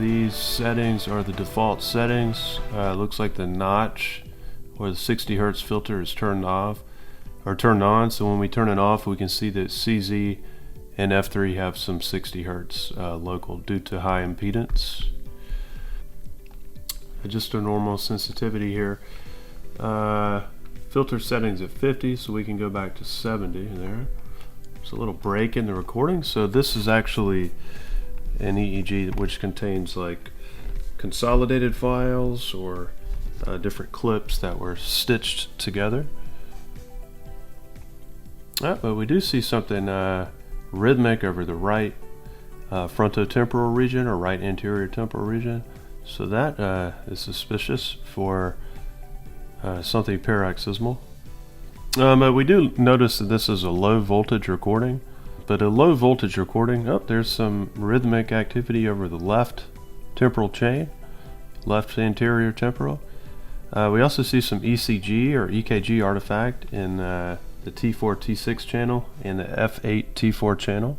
these settings are the default settings. Looks like the notch or the 60 Hertz filter is turned off or turned on. So when we turn it off, we can see that CZ and F3 have some 60 Hertz local due to high impedance. Just a normal sensitivity here. Filter settings at 50, so we can go back to 70 there. There's a little break in the recording. So this is actually an EEG which contains like consolidated files or different clips that were stitched together. But we do see something rhythmic over the right frontotemporal region or right anterior temporal region. So that is suspicious for something paroxysmal. But we do notice that this is a low voltage recording. But a low voltage recording, there's some rhythmic activity over the left temporal chain, left anterior temporal. We also see some ECG or EKG artifact in the T4 T6 channel and the F8 T4 channel.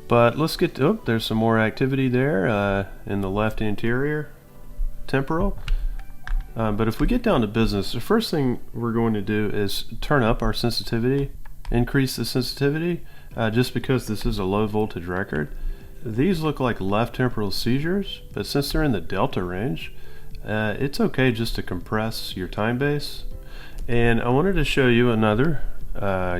But let's get to, there's some more activity there in the left anterior temporal. But if we get down to business, the first thing we're going to do is turn up our sensitivity, increase the sensitivity, just because this is a low voltage record. These look like left temporal seizures, but since they're in the delta range, it's okay just to compress your time base. And I wanted to show you another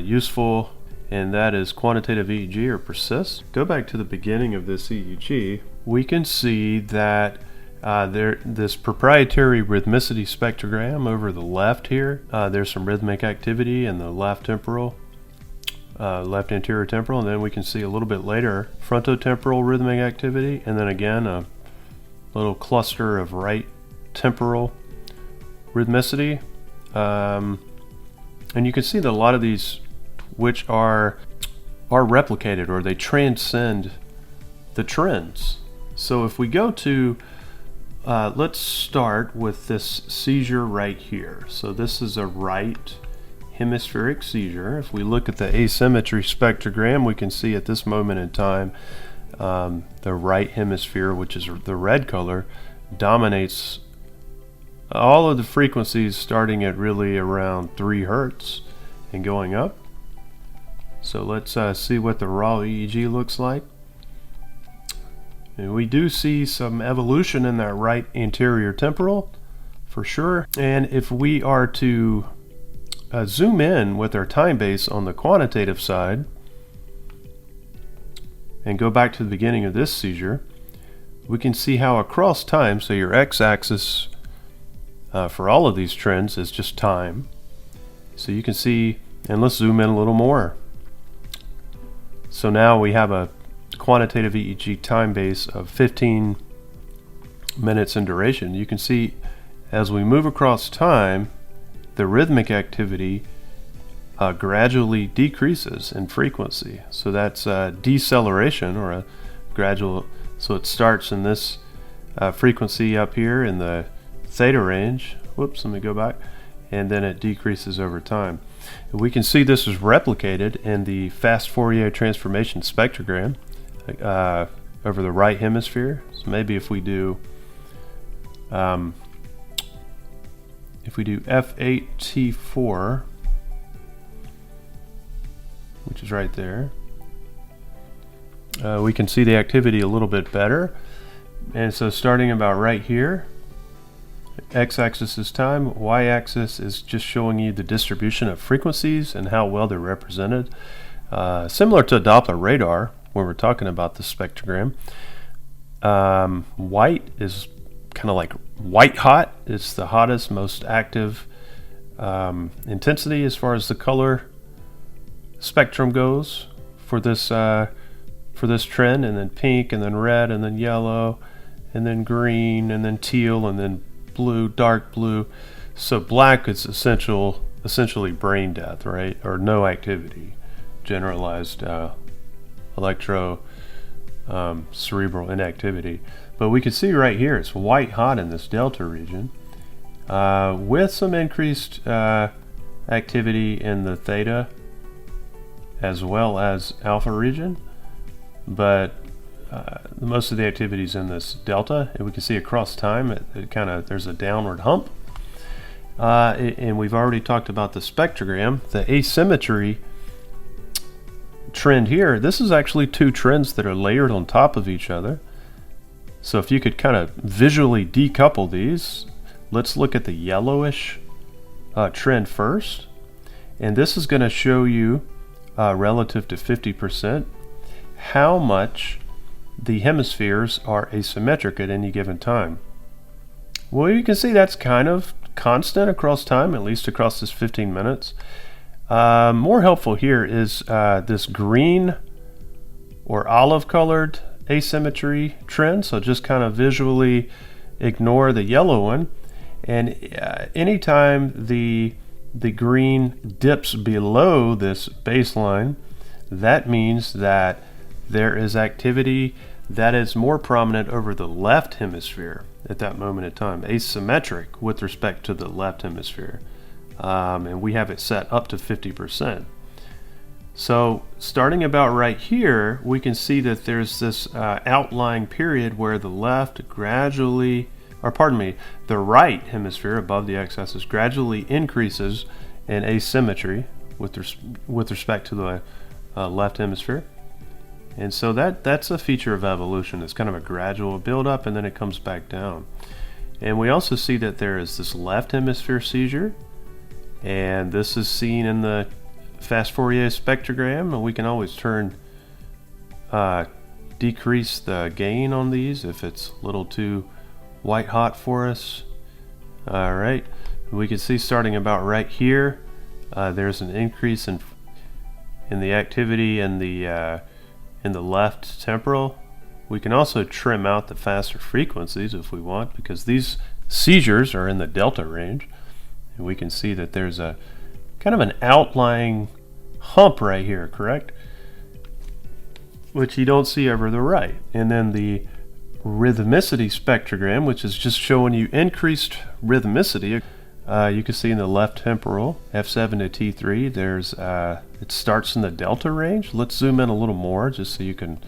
useful, and that is quantitative EEG or persist. Go back to the beginning of this EEG. We can see that this proprietary rhythmicity spectrogram over the left here, there's some rhythmic activity in the left temporal, left anterior temporal, and then we can see a little bit later frontotemporal rhythmic activity, and then again a little cluster of right temporal rhythmicity. And you can see that a lot of these which are replicated or they transcend the trends. So if we go to let's start with this seizure right here. So this is a right hemispheric seizure. If we look at the asymmetry spectrogram, we can see at this moment in time the right hemisphere, which is the red color, dominates all of the frequencies starting at really around 3 Hertz and going up. So let's see what the raw EEG looks like. And we do see some evolution in that right anterior temporal for sure. And if we are to zoom in with our time base on the quantitative side and go back to the beginning of this seizure, we can see how across time, so your x-axis for all of these trends is just time. So you can see, and let's zoom in a little more. So now we have a quantitative EEG time base of 15 minutes in duration. You can see as we move across time, the rhythmic activity gradually decreases in frequency. So that's deceleration or a gradual, so it starts in this frequency up here in the theta range. Whoops, let me go back. And then it decreases over time. And we can see this is replicated in the fast Fourier transformation spectrogram over the right hemisphere. So maybe if we do F8 T4, which is right there, we can see the activity a little bit better. And so starting about right here, x-axis is time, y-axis is just showing you the distribution of frequencies and how well they're represented. Similar to a Doppler radar when we're talking about the spectrogram. White is kind of like white hot. It's the hottest, most active intensity as far as the color spectrum goes for this trend, and then pink, and then red, and then yellow, and then green, and then teal, and then blue, dark blue. So black is essentially brain death, right? Or no activity, generalized cerebral inactivity. But we can see right here it's white hot in this delta region with some increased activity in the theta as well as alpha region. but most of the activity is in this delta, and we can see across time it kind of, there's a downward hump. And we've already talked about the spectrogram, the asymmetry trend here. This is actually two trends that are layered on top of each other. So if you could kind of visually decouple these, let's look at the yellowish trend first. And this is going to show you relative to 50% how much the hemispheres are asymmetric at any given time. Well, you can see that's kind of constant across time, at least across this 15 minutes. More helpful here is this green or olive colored asymmetry trend. So just kind of visually ignore the yellow one. And anytime the green dips below this baseline, that means that there is activity that is more prominent over the left hemisphere at that moment in time, asymmetric with respect to the left hemisphere. And we have it set up to 50%. So starting about right here, we can see that there's this outlying period where the left gradually, or pardon me, the right hemisphere above the x-axis gradually increases in asymmetry with respect to the left hemisphere. And so that's a feature of evolution. It's kind of a gradual build-up, and then it comes back down. And we also see that there is this left hemisphere seizure, and this is seen in the fast Fourier spectrogram. And we can always decrease the gain on these if it's a little too white hot for us. All right, we can see starting about right here, there's an increase in the activity in the left temporal. We can also trim out the faster frequencies if we want, because these seizures are in the delta range, and we can see that there's a kind of an outlying hump right here, correct? Which you don't see over the right. And then the rhythmicity spectrogram, which is just showing you increased rhythmicity. You can see in the left temporal, F7 to T3, there's it starts in the delta range. Let's zoom in a little more just so you can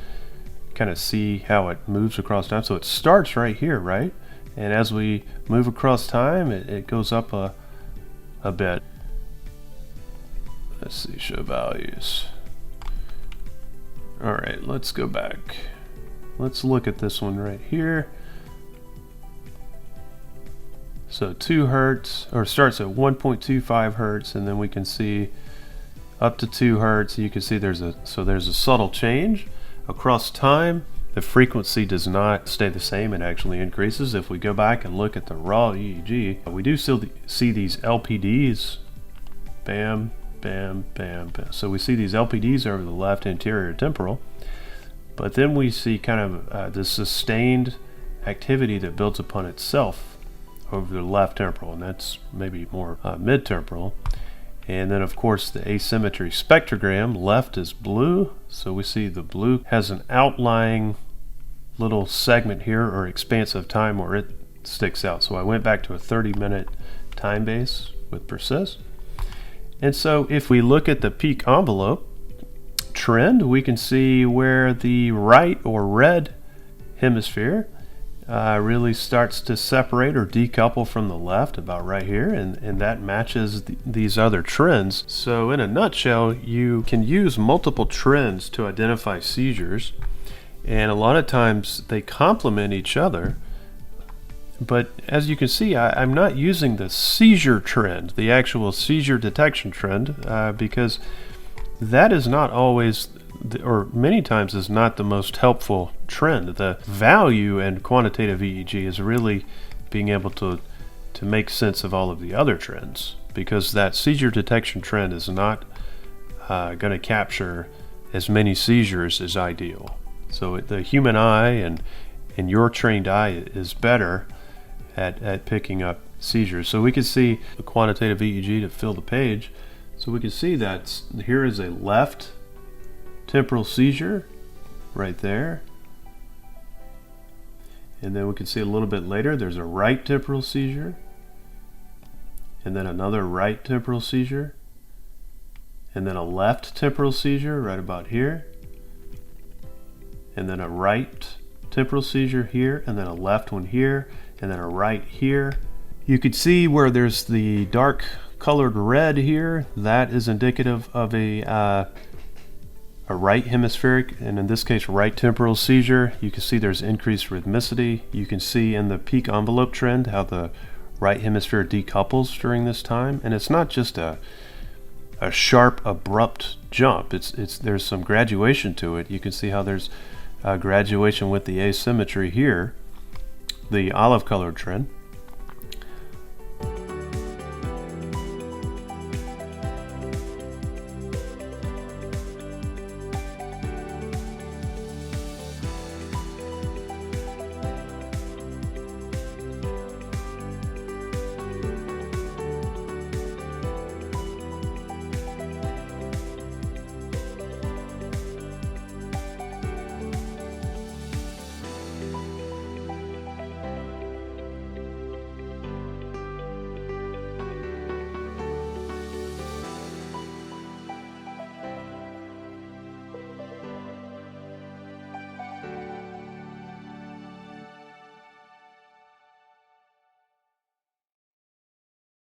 kind of see how it moves across time. So it starts right here, right? And as we move across time, it goes up a bit. Let's see, show values. All right, let's go back. Let's look at this one right here. So 2 hertz, or starts at 1.25 hertz, and then we can see up to 2 hertz. You can see there's a subtle change across time. The frequency does not stay the same; it actually increases. If we go back and look at the raw EEG, we do still see these LPDs. Bam, bam, bam, bam. So we see these LPDs over the left anterior temporal, but then we see kind of this sustained activity that builds upon itself over the left temporal, and that's maybe more mid-temporal. And then of course the asymmetry spectrogram, left is blue, so we see the blue has an outlying little segment here, or expansive time, where it sticks out. So I went back to a 30-minute time base with persist. And so if we look at the peak envelope trend, we can see where the right or red hemisphere really starts to separate or decouple from the left about right here, and that matches these other trends. So in a nutshell, you can use multiple trends to identify seizures, and a lot of times they complement each other. But as you can see, I'm not using the seizure trend, the actual seizure detection trend, because that is not always, or many times is not the most helpful trend. The value in quantitative EEG is really being able to make sense of all of the other trends, because that seizure detection trend is not going to capture as many seizures as ideal. So the human eye and your trained eye is better at picking up seizures. So we can see the quantitative EEG to fill the page. So we can see that here is a left temporal seizure right there, and then we can see a little bit later there's a right temporal seizure, and then another right temporal seizure, and then a left temporal seizure right about here, and then a right temporal seizure here, and then a left one here, and then a right here. You could see where there's the dark colored red here. That is indicative of a right hemispheric, and in this case right temporal seizure. You can see there's increased rhythmicity. You can see in the peak envelope trend how the right hemisphere decouples during this time, and it's not just a sharp abrupt jump. There's some graduation to it. You can see how there's graduation with the asymmetry here, the olive colored trend.